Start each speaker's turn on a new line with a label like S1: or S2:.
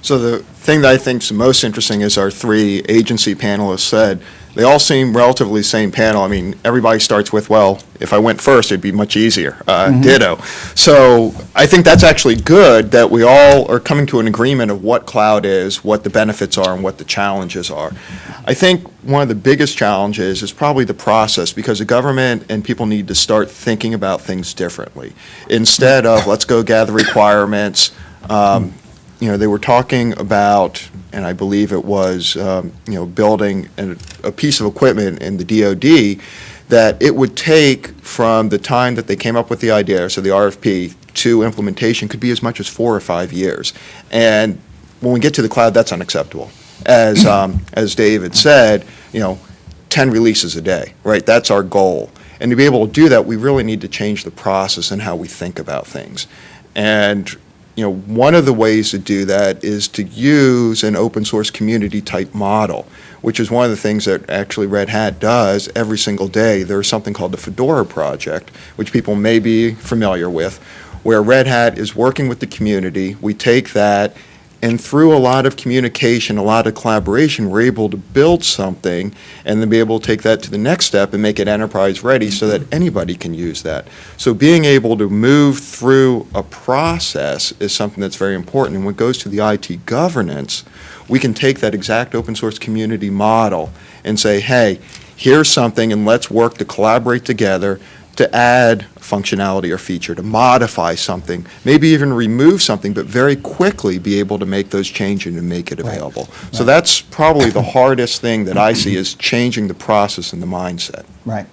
S1: So the thing that I think is the most interesting is our three agency panelists said. They all seem relatively same panel. I mean, everybody starts with, well, if I went first, it'd be much easier. Ditto. So I think that's actually good that we all are coming to an agreement of what cloud is, what the benefits are, and what the challenges are. I think one of the biggest challenges is probably the process, because the government and people need to start thinking about things differently. Instead of, let's go gather requirements, they were talking about, and I believe it was, building a piece of equipment in the DoD that it would take from the time that they came up with the idea, so the RFP, to implementation could be as much as 4 or 5 years. And when we get to the cloud, that's unacceptable. As David said, 10 releases a day, right? That's our goal. And to be able to do that, we really need to change the process and how we think about things. And one of the ways to do that is to use an open source community type model, which is one of the things that actually Red Hat does every single day. There's something called the Fedora project, which people may be familiar with, where Red Hat is working with the community. We take that, and through a lot of communication, a lot of collaboration, we're able to build something and then be able to take that to the next step and make it enterprise ready so that anybody can use that. So being able to move through a process is something that's very important. And when it goes to the IT governance, we can take that exact open source community model and say, hey, here's something, and let's work to collaborate together to add functionality or feature, to modify something, maybe even remove something, but very quickly be able to make those changes and make it available. Right. So that's probably the hardest thing that I see, is changing the process and the mindset.
S2: Right.